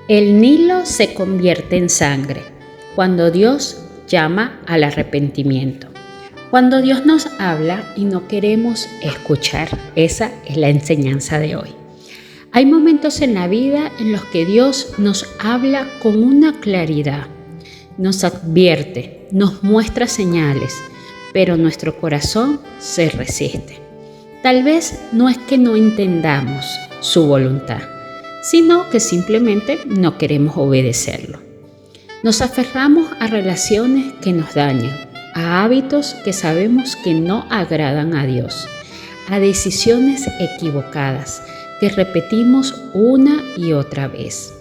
El Nilo se convierte en sangre cuando Dios llama al arrepentimiento. Cuando Dios nos habla y no queremos escuchar, esa es la enseñanza de hoy. Hay momentos en la vida en los que Dios nos habla con una claridad, nos advierte, nos muestra señales, pero nuestro corazón se resiste. Tal vez no es que no entendamos su voluntad, sino que simplemente no queremos obedecerlo. Nos aferramos a relaciones que nos dañan, a hábitos que sabemos que no agradan a Dios, a decisiones equivocadas que repetimos una y otra vez.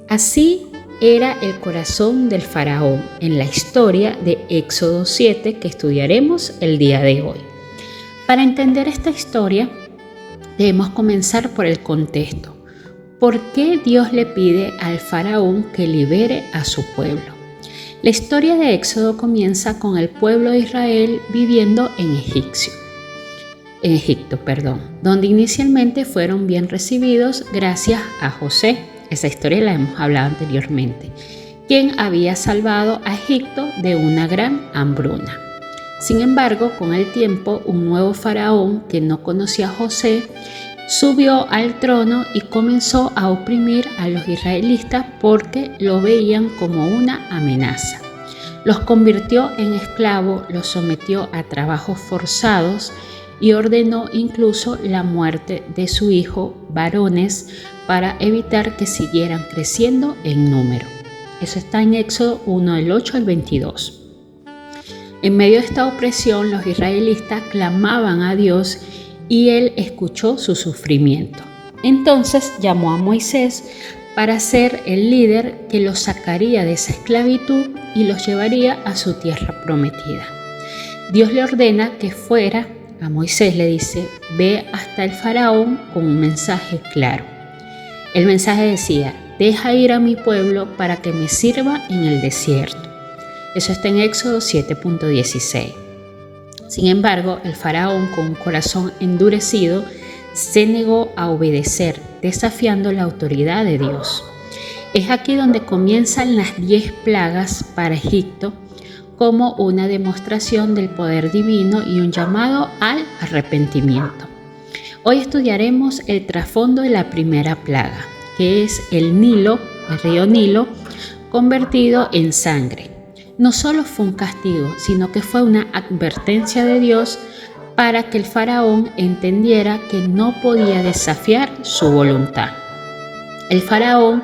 Así era el corazón del faraón en la historia de Éxodo 7 que estudiaremos el día de hoy. Para entender esta historia, debemos comenzar por el contexto. ¿Por qué Dios le pide al faraón que libere a su pueblo? La historia de Éxodo comienza con el pueblo de Israel viviendo en Egipto, donde inicialmente fueron bien recibidos gracias a José. Esa historia la hemos hablado anteriormente, quien había salvado a Egipto de una gran hambruna. Sin embargo, con el tiempo, un nuevo faraón que no conocía a José subió al trono y comenzó a oprimir a los israelitas porque lo veían como una amenaza. Los convirtió en esclavos, los sometió a trabajos forzados y ordenó incluso la muerte de su hijo varones para evitar que siguieran creciendo en número. Eso está en Éxodo 1, del 8 al 22. En medio de esta opresión, los israelitas clamaban a Dios y Él escuchó su sufrimiento. Entonces llamó a Moisés para ser el líder que los sacaría de esa esclavitud y los llevaría a su tierra prometida. Dios le ordena que fuera, a Moisés le dice, ve hasta el faraón con un mensaje claro. El mensaje decía, deja ir a mi pueblo para que me sirva en el desierto. Eso está en Éxodo 7.16. Sin embargo, el faraón, con un corazón endurecido, se negó a obedecer, desafiando la autoridad de Dios. Es aquí donde comienzan las 10 plagas para Egipto, como una demostración del poder divino y un llamado al arrepentimiento. Hoy estudiaremos el trasfondo de la primera plaga, que es el Nilo, el río Nilo, convertido en sangre. No solo fue un castigo, sino que fue una advertencia de Dios para que el faraón entendiera que no podía desafiar su voluntad. El faraón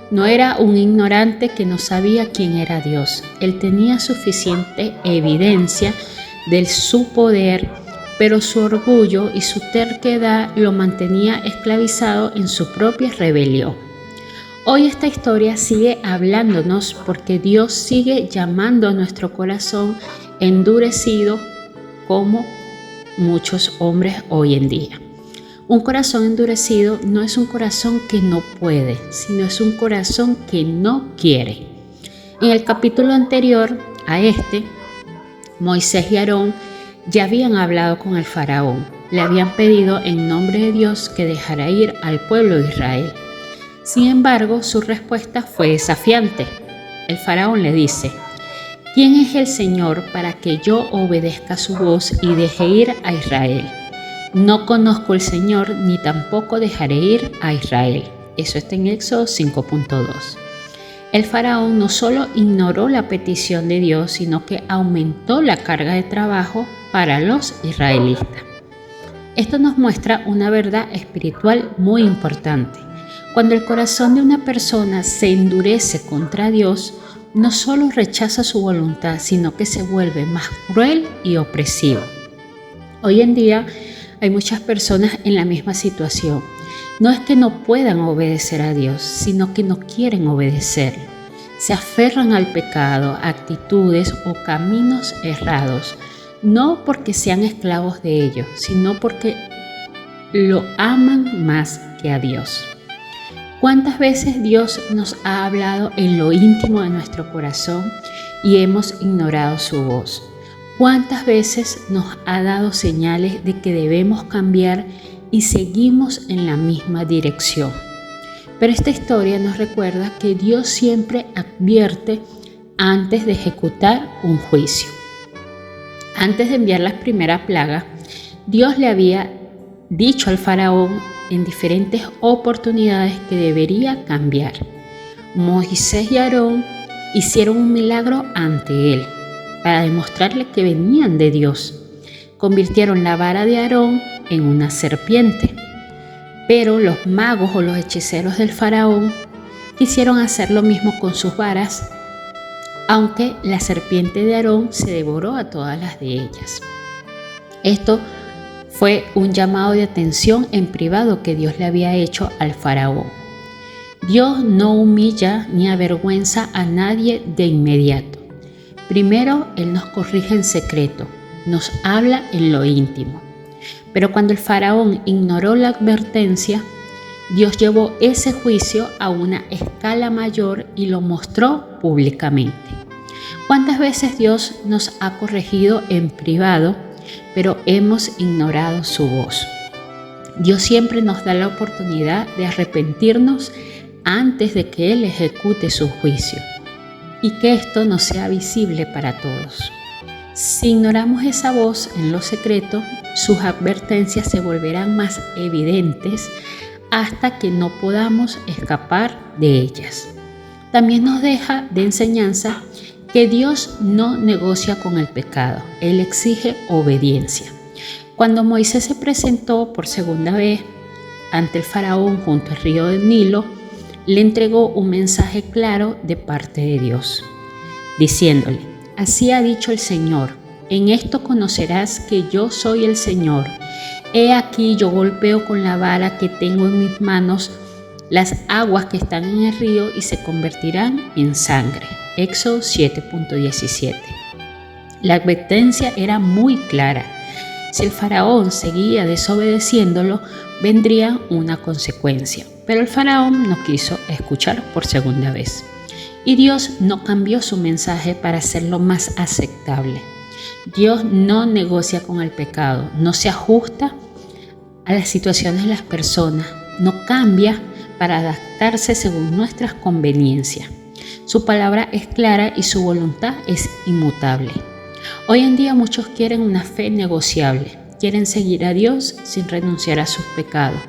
no era un ignorante que no sabía quién era Dios. Él tenía suficiente evidencia de su poder, pero su orgullo y su terquedad lo mantenía esclavizado en su propia rebelión. Hoy esta historia sigue hablándonos porque Dios sigue llamando a nuestro corazón endurecido como muchos hombres hoy en día. Un corazón endurecido no es un corazón que no puede, sino es un corazón que no quiere. En el capítulo anterior a este, Moisés y Aarón ya habían hablado con el faraón. Le habían pedido en nombre de Dios que dejara ir al pueblo de Israel. Sin embargo, su respuesta fue desafiante. El faraón le dice, ¿quién es el Señor para que yo obedezca su voz y deje ir a Israel? No conozco al Señor ni tampoco dejaré ir a Israel. Eso está en Éxodo 5.2. El faraón no solo ignoró la petición de Dios, sino que aumentó la carga de trabajo para los israelitas. Esto nos muestra una verdad espiritual muy importante. Cuando el corazón de una persona se endurece contra Dios, no solo rechaza su voluntad, sino que se vuelve más cruel y opresivo. Hoy en día hay muchas personas en la misma situación. No es que no puedan obedecer a Dios, sino que no quieren obedecerlo. Se aferran al pecado, a actitudes o caminos errados, no porque sean esclavos de ellos, sino porque lo aman más que a Dios. ¿Cuántas veces Dios nos ha hablado en lo íntimo de nuestro corazón y hemos ignorado su voz? ¿Cuántas veces nos ha dado señales de que debemos cambiar y seguimos en la misma dirección? Pero esta historia nos recuerda que Dios siempre advierte antes de ejecutar un juicio. Antes de enviar la primera plaga, Dios le había dicho al faraón en diferentes oportunidades que debería cambiar. Moisés y Aarón hicieron un milagro ante él para demostrarle que venían de Dios. Convirtieron la vara de Aarón en una serpiente. Pero los magos o los hechiceros del faraón quisieron hacer lo mismo con sus varas, aunque la serpiente de Aarón se devoró a todas las de ellas. Esto fue un llamado de atención en privado que Dios le había hecho al faraón. Dios no humilla ni avergüenza a nadie de inmediato. Primero, Él nos corrige en secreto, nos habla en lo íntimo. Pero cuando el faraón ignoró la advertencia, Dios llevó ese juicio a una escala mayor y lo mostró públicamente. ¿Cuántas veces Dios nos ha corregido en privado, pero hemos ignorado su voz? Dios siempre nos da la oportunidad de arrepentirnos antes de que Él ejecute su juicio y que esto no sea visible para todos. Si ignoramos esa voz en lo secreto, sus advertencias se volverán más evidentes hasta que no podamos escapar de ellas. También nos deja de enseñanza que Dios no negocia con el pecado, Él exige obediencia. Cuando Moisés se presentó por segunda vez ante el faraón junto al río del Nilo, le entregó un mensaje claro de parte de Dios, diciéndole: así ha dicho el Señor, en esto conocerás que yo soy el Señor. He aquí yo golpeo con la vara que tengo en mis manos las aguas que están en el río y se convertirán en sangre. Éxodo 7.17. La advertencia era muy clara. Si el faraón seguía desobedeciéndolo, vendría una consecuencia. Pero el faraón no quiso escuchar por segunda vez. Y Dios no cambió su mensaje para hacerlo más aceptable. Dios no negocia con el pecado, no se ajusta a las situaciones de las personas, no cambia para adaptarse según nuestras conveniencias. Su palabra es clara y su voluntad es inmutable. Hoy en día muchos quieren una fe negociable, quieren seguir a Dios sin renunciar a sus pecados,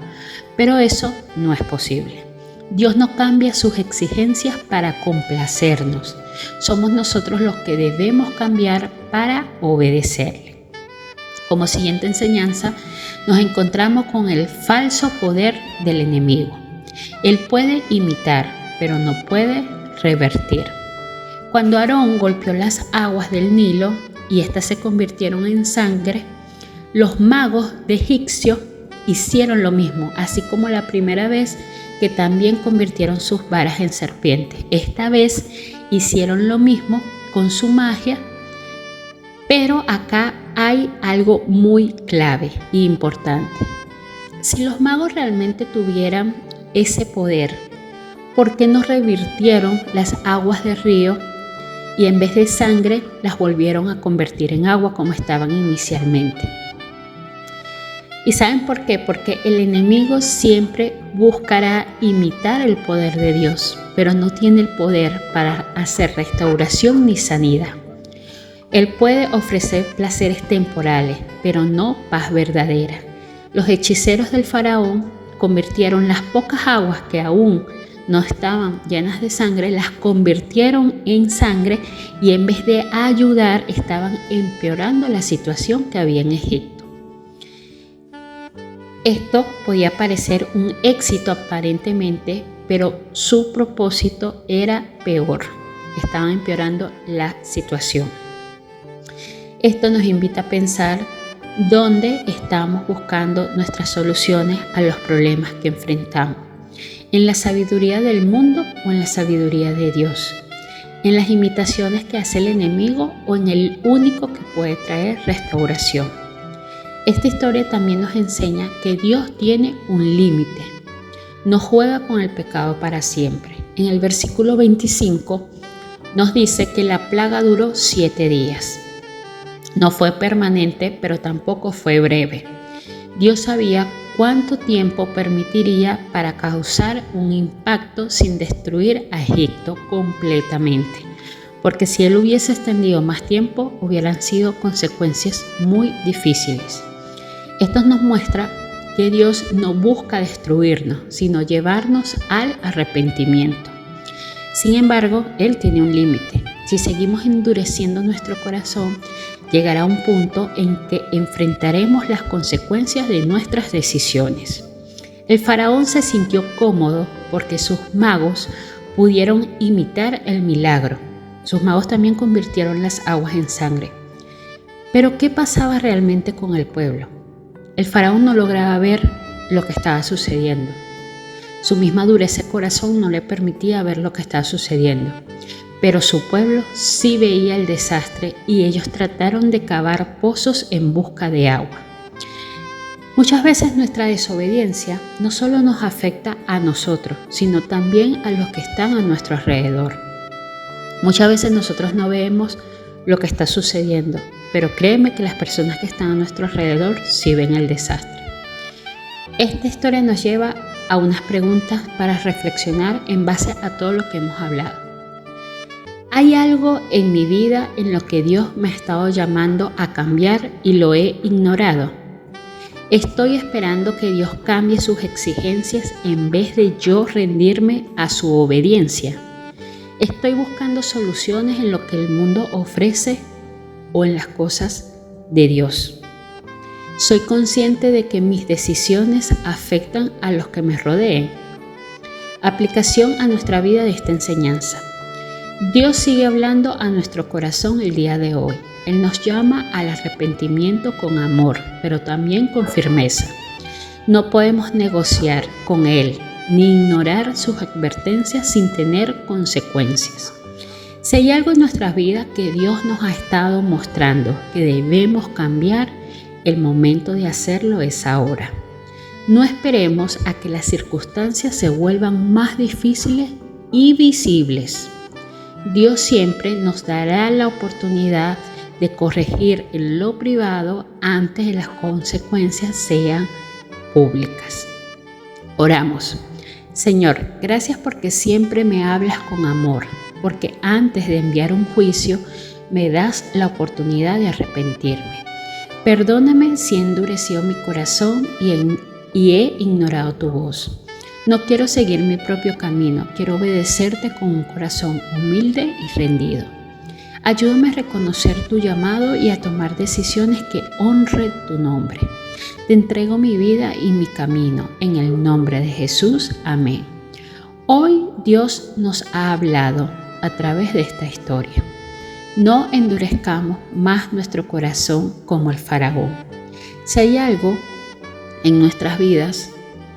pero eso no es posible. Dios no cambia sus exigencias para complacernos. Somos nosotros los que debemos cambiar para obedecerle. Como siguiente enseñanza, nos encontramos con el falso poder del enemigo. Él puede imitar, pero no puede revertir. Cuando Aarón golpeó las aguas del Nilo y éstas se convirtieron en sangre, los magos de Egipcio hicieron lo mismo, así como la primera vez que también convirtieron sus varas en serpientes. Esta vez hicieron lo mismo con su magia, pero acá hay algo muy clave e importante. Si los magos realmente tuvieran ese poder, ¿por qué no revirtieron las aguas del río y en vez de sangre las volvieron a convertir en agua como estaban inicialmente? ¿Y saben por qué? Porque el enemigo siempre buscará imitar el poder de Dios, pero no tiene el poder para hacer restauración ni sanidad. Él puede ofrecer placeres temporales, pero no paz verdadera. Los hechiceros del faraón convirtieron las pocas aguas que aún no estaban llenas de sangre, las convirtieron en sangre y en vez de ayudar, estaban empeorando la situación que había en Egipto. Esto podía parecer un éxito aparentemente, pero su propósito era peor. Estaban empeorando la situación. Esto nos invita a pensar dónde estamos buscando nuestras soluciones a los problemas que enfrentamos. ¿En la sabiduría del mundo o en la sabiduría de Dios? ¿En las imitaciones que hace el enemigo o en el único que puede traer restauración? Esta historia también nos enseña que Dios tiene un límite. No juega con el pecado para siempre. En el versículo 25 nos dice que la plaga duró 7 días. No fue permanente, pero tampoco fue breve. Dios sabía cuánto tiempo permitiría para causar un impacto sin destruir a Egipto completamente. Porque si él hubiese extendido más tiempo, hubieran sido consecuencias muy difíciles. Esto nos muestra que Dios no busca destruirnos, sino llevarnos al arrepentimiento. Sin embargo, Él tiene un límite. Si seguimos endureciendo nuestro corazón, llegará un punto en que enfrentaremos las consecuencias de nuestras decisiones. El faraón se sintió cómodo porque sus magos pudieron imitar el milagro. Sus magos también convirtieron las aguas en sangre. Pero ¿qué pasaba realmente con el pueblo? El faraón no lograba ver lo que estaba sucediendo. Su misma dureza de corazón no le permitía ver lo que estaba sucediendo. Pero su pueblo sí veía el desastre y ellos trataron de cavar pozos en busca de agua. Muchas veces nuestra desobediencia no solo nos afecta a nosotros, sino también a los que están a nuestro alrededor. Muchas veces nosotros no vemos lo que está sucediendo, pero créeme que las personas que están a nuestro alrededor sí ven el desastre. Esta historia nos lleva a unas preguntas para reflexionar en base a todo lo que hemos hablado. ¿Hay algo en mi vida en lo que Dios me ha estado llamando a cambiar y lo he ignorado? ¿Estoy esperando que Dios cambie sus exigencias en vez de yo rendirme a su obediencia? ¿Estoy buscando soluciones en lo que el mundo ofrece o en las cosas de Dios? ¿Soy consciente de que mis decisiones afectan a los que me rodeen? Aplicación a nuestra vida de esta enseñanza. Dios sigue hablando a nuestro corazón el día de hoy. Él nos llama al arrepentimiento con amor, pero también con firmeza. No podemos negociar con Él ni ignorar sus advertencias sin tener consecuencias. Si hay algo en nuestras vidas que Dios nos ha estado mostrando que debemos cambiar, el momento de hacerlo es ahora. No esperemos a que las circunstancias se vuelvan más difíciles y visibles. Dios siempre nos dará la oportunidad de corregir en lo privado antes de las consecuencias sean públicas. Oramos. Señor, gracias porque siempre me hablas con amor, porque antes de enviar un juicio me das la oportunidad de arrepentirme. Perdóname si he endurecido mi corazón y he ignorado tu voz. No quiero seguir mi propio camino, quiero obedecerte con un corazón humilde y rendido. Ayúdame a reconocer tu llamado y a tomar decisiones que honren tu nombre. Te entrego mi vida y mi camino, en el nombre de Jesús. Amén. Hoy Dios nos ha hablado a través de esta historia. No endurezcamos más nuestro corazón como el faraón. Si hay algo en nuestras vidas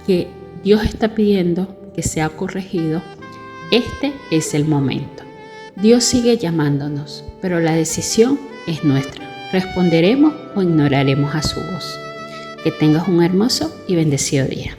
que Dios está pidiendo que sea corregido, este es el momento. Dios sigue llamándonos, pero la decisión es nuestra. ¿Responderemos o ignoraremos a su voz? Que tengas un hermoso y bendecido día.